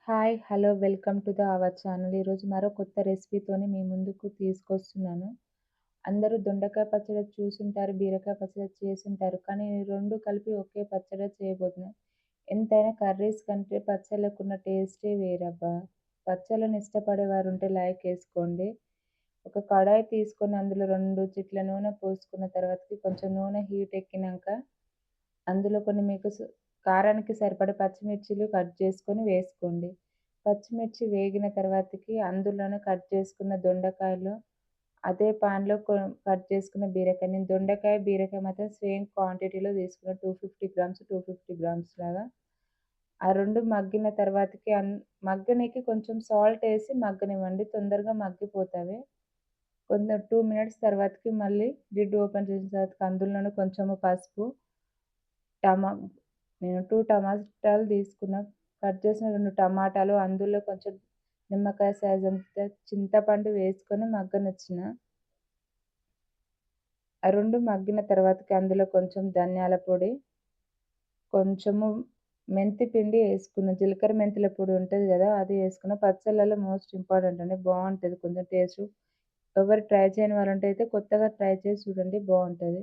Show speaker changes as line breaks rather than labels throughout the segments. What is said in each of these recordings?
Hi! Hello! Welcome to our channel. ఈరోజు మరో కొత్త రెసిపీతోని మీ ముందుకు తీసుకొస్తున్నాను. అందరూ దొండకాయ పచ్చడి చూసుంటారు, బీరకాయ పచ్చడి చేసుంటారు. కానీ ఈ 2 కలిపి ఒకే పచ్చడి చేయబోతున్నాను. ఎంతైనా కర్రీస్ కంటే పచ్చళ్ళకున్న టేస్టే వేరబ్బా! పచ్చళ్ళని ఇష్టపడేవారుంటే లైక్ ఏసుకోండి. ఒక కడాయి తీసుకొని అందులో 2 చిట్ల నూనె పోసుకున్న తర్వాతకి కొంచెం నూనె హీట్ ఎక్కినంక అందులో కొన్ని మీకు కారానికి సరిపడా పచ్చిమిర్చిలు కట్ చేసుకొని వేసుకోండి. పచ్చిమిర్చి వేగిన తర్వాతకి అందులోనే కట్ చేసుకున్న దొండకాయలు అదే పాన్‌లో కట్ చేసుకున్న బీరకాయ. నేను దొండకాయ, బీరకాయ మాత్రం సేమ్ క్వాంటిటీలో తీసుకున్నా. 250 గ్రామ్స్, 250 గ్రామ్స్ లాగా. ఆ 2 మగ్గిన తర్వాతకి మగ్గనీకి కొంచెం సాల్ట్ ఏసి మగ్గనివ్వండి. తొందరగా మగ్గిపోతవి. కొంచెం 2 మినిట్స్ తర్వాతకి మళ్ళీ లిడ్ ఓపెన్ చేసిన తర్వాతకి అందులోనే కొంచెము పసుపు, టమా నేను 2 టమాటాలు తీసుకున్నా. కట్ చేసిన 2 టమాటాలు, అందులో కొంచెం నిమ్మకాయ సైజంత చింతపండు వేసుకొని మగ్గనిచ్చిన. ఆ 2 మగ్గిన తర్వాతకి అందులో కొంచెం ధనియాల పొడి, కొంచెము మెంతి పిండి ఏసుకున్న. జీలకర్ర మెంతుల పొడి ఉంటది గదా! అది ఏసుకున్న. పచ్చళ్ళలో మోస్ట్ ఇంపార్టెంట్ అండి. బావుంటది కొంచెం టేస్టు. ఎవరు ట్రై చేయని వారుంటే అయితే కొత్తగా ట్రై చేసి చూడండి బావుంటది.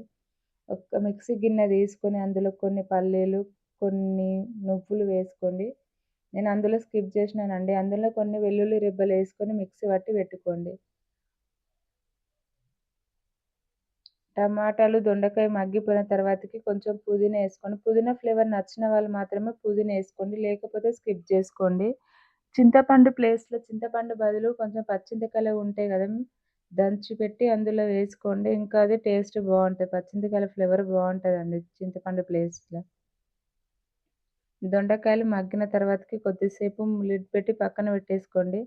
ఒక మిక్సీ గిన్నె తీసుకొని అందులో కొన్ని పల్లీలు, కొన్ని నువ్వులు వేసుకోండి. నేను అందులో స్కిప్ చేసినానండి. అందులో కొన్ని వెల్లుల్లి రెబ్బలేసుకొని మిక్సీ పట్టి పెట్టుకోండి. టమాటాలు, దొండకాయ మగ్గిపోయిన తర్వాతకి కొంచెం పుదీనా ఏసుకోండి. పుదీనా ఫ్లేవర్ నచ్చిన వాళ్ళు మాత్రమే పుదీనా ఏసుకోండి. లేకపోతే స్కిప్ చేసుకోండి. చింతపండు ప్లేస్‌లో చింతపండు బదులు కొంచెం పచ్చింతకాయలు ఉంటాయి గదా! దంచి పెట్టి అందులో వేసుకోండి. ఇంకా అది టేస్ట్ బావుంటది. పచ్చింతకాయల ఫ్లేవర్ బావుంటదండి చింతపండు ప్లేస్‌లో. దొండకాయలు మగ్గిన తర్వాతకి కొద్దిసేపు లిడ్ పెట్టి పక్కన పెట్టేసుకోండి.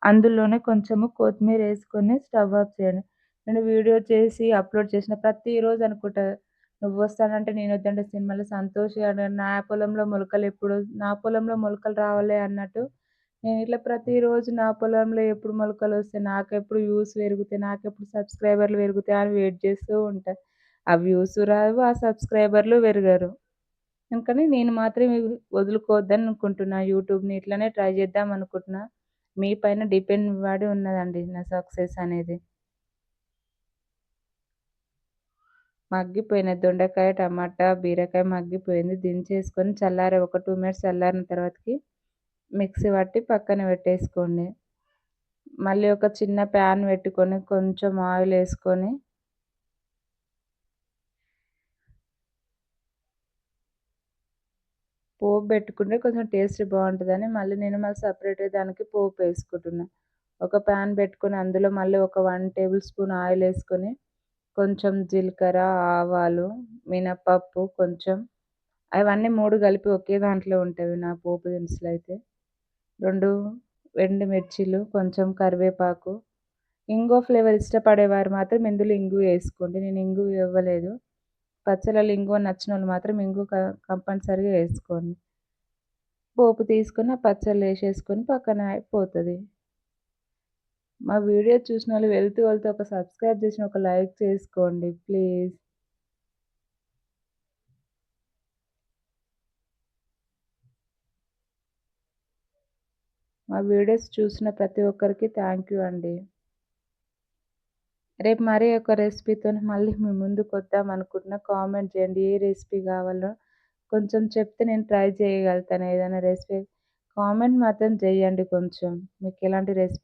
అందులోనే కొంచెము కొత్తిమీరేసుకొని స్టవ్ ఆఫ్ చేయండి. నేను వీడియో చేసి అప్‌లోడ్ చేసిన ప్రతిరోజు అనుకుంటా. నువ్వొస్తానంటే నేనొద్దంటే సినిమాలో సంతోష్ గాడు నా పొలంలో మొలకలు రావాలే అన్నట్టు నేనిట్లా ప్రతిరోజు నా పొలంలో ఎప్పుడు మొలకలొస్తాయి, నాకెప్పుడు వ్యూస్ పెరుగుతాయి, నాకెప్పుడు సబ్స్క్రైబర్లు పెరుగుతాయి అని వెయిట్ చేస్తూ ఉంటా. ఆ వ్యూసు రావు, ఆ సబ్స్క్రైబర్లు పెరగరు. అందుకని నేను మాత్రం ఇవి వదులుకోవద్దని అనుకుంటున్నా. యూట్యూబ్‌ని ఇట్లనే ట్రై చేద్దాం అనుకుంటున్నా. మీ పైన డిపెండ్ పడి ఉన్నదండి నా సక్సెస్ అనేది. మగ్గిపోయిన దొండకాయ, టమాటా, బీరకాయ మగ్గిపోయింది. దించేసుకొని ఒక 2 మినిట్స్ చల్లారిన తర్వాతకి మిక్సీ పట్టి పక్కన పెట్టేసుకోండి. మళ్ళీ ఒక చిన్న ప్యాన్ పెట్టుకొని కొంచెం ఆయిలేసుకొని పోపు పెట్టుకుంటే కొంచెం టేస్ట్ బావుంటదని మళ్ళీ సెపరేట్‌గా దానికి పోపేసుకుంటున్నా. ఒక ప్యాన్ పెట్టుకొని అందులో మళ్ళీ ఒక 1 టేబుల్ స్పూన్ ఆయిలేసుకొని, కొంచెం జీలకర్ర, ఆవాలు, మినపప్పు కొంచెం అవన్నీ 3 కలిపి ఒకే దాంట్లో ఉంటవి నా పోపు దినుసులైతే. 2 ఎండుమిర్చీలు, కొంచెం కరివేపాకు, ఇంగువ ఫ్లేవర్ ఇష్టపడేవారు మాత్రం ఇందులో ఇంగువ ఏసుకోండి. నేను ఇంగువ ఇవ్వలేదు. పచ్చళ్ళలో ఇంగువ నచ్చినోళ్ళు మాత్రం ఇంగువ కంపల్సరీగా ఏసుకోండి. పోపు తీసుకొని ఆ పచ్చళ్ళలో ఏసేసుకొని పక్కన అయిపోతది. మా వీడియో చూసినోళ్ళు వెళ్తూ ఒక సబ్స్క్రైబ్ చేసి ఒక లైక్ చేసుకోండి ప్లీజ్. మా వీడియోస్ చూసిన ప్రతి ఒక్కరికి థ్యాంక్ యూ అండి. రేపు మరీ ఒక రెసిపీతోని మళ్ళీ మీ ముందుకొద్దాం అనుకుంటున్నా. కామెంట్ చేయండి. ఏ రెసిపీ కావాలో కొంచెం చెప్తే నేను ట్రై చేయగలుగుతాను ఏదైనా రెసిపీ. కామెంట్ మాత్రం చేయండి కొంచెం. మీకెలాంటి రెసిపీ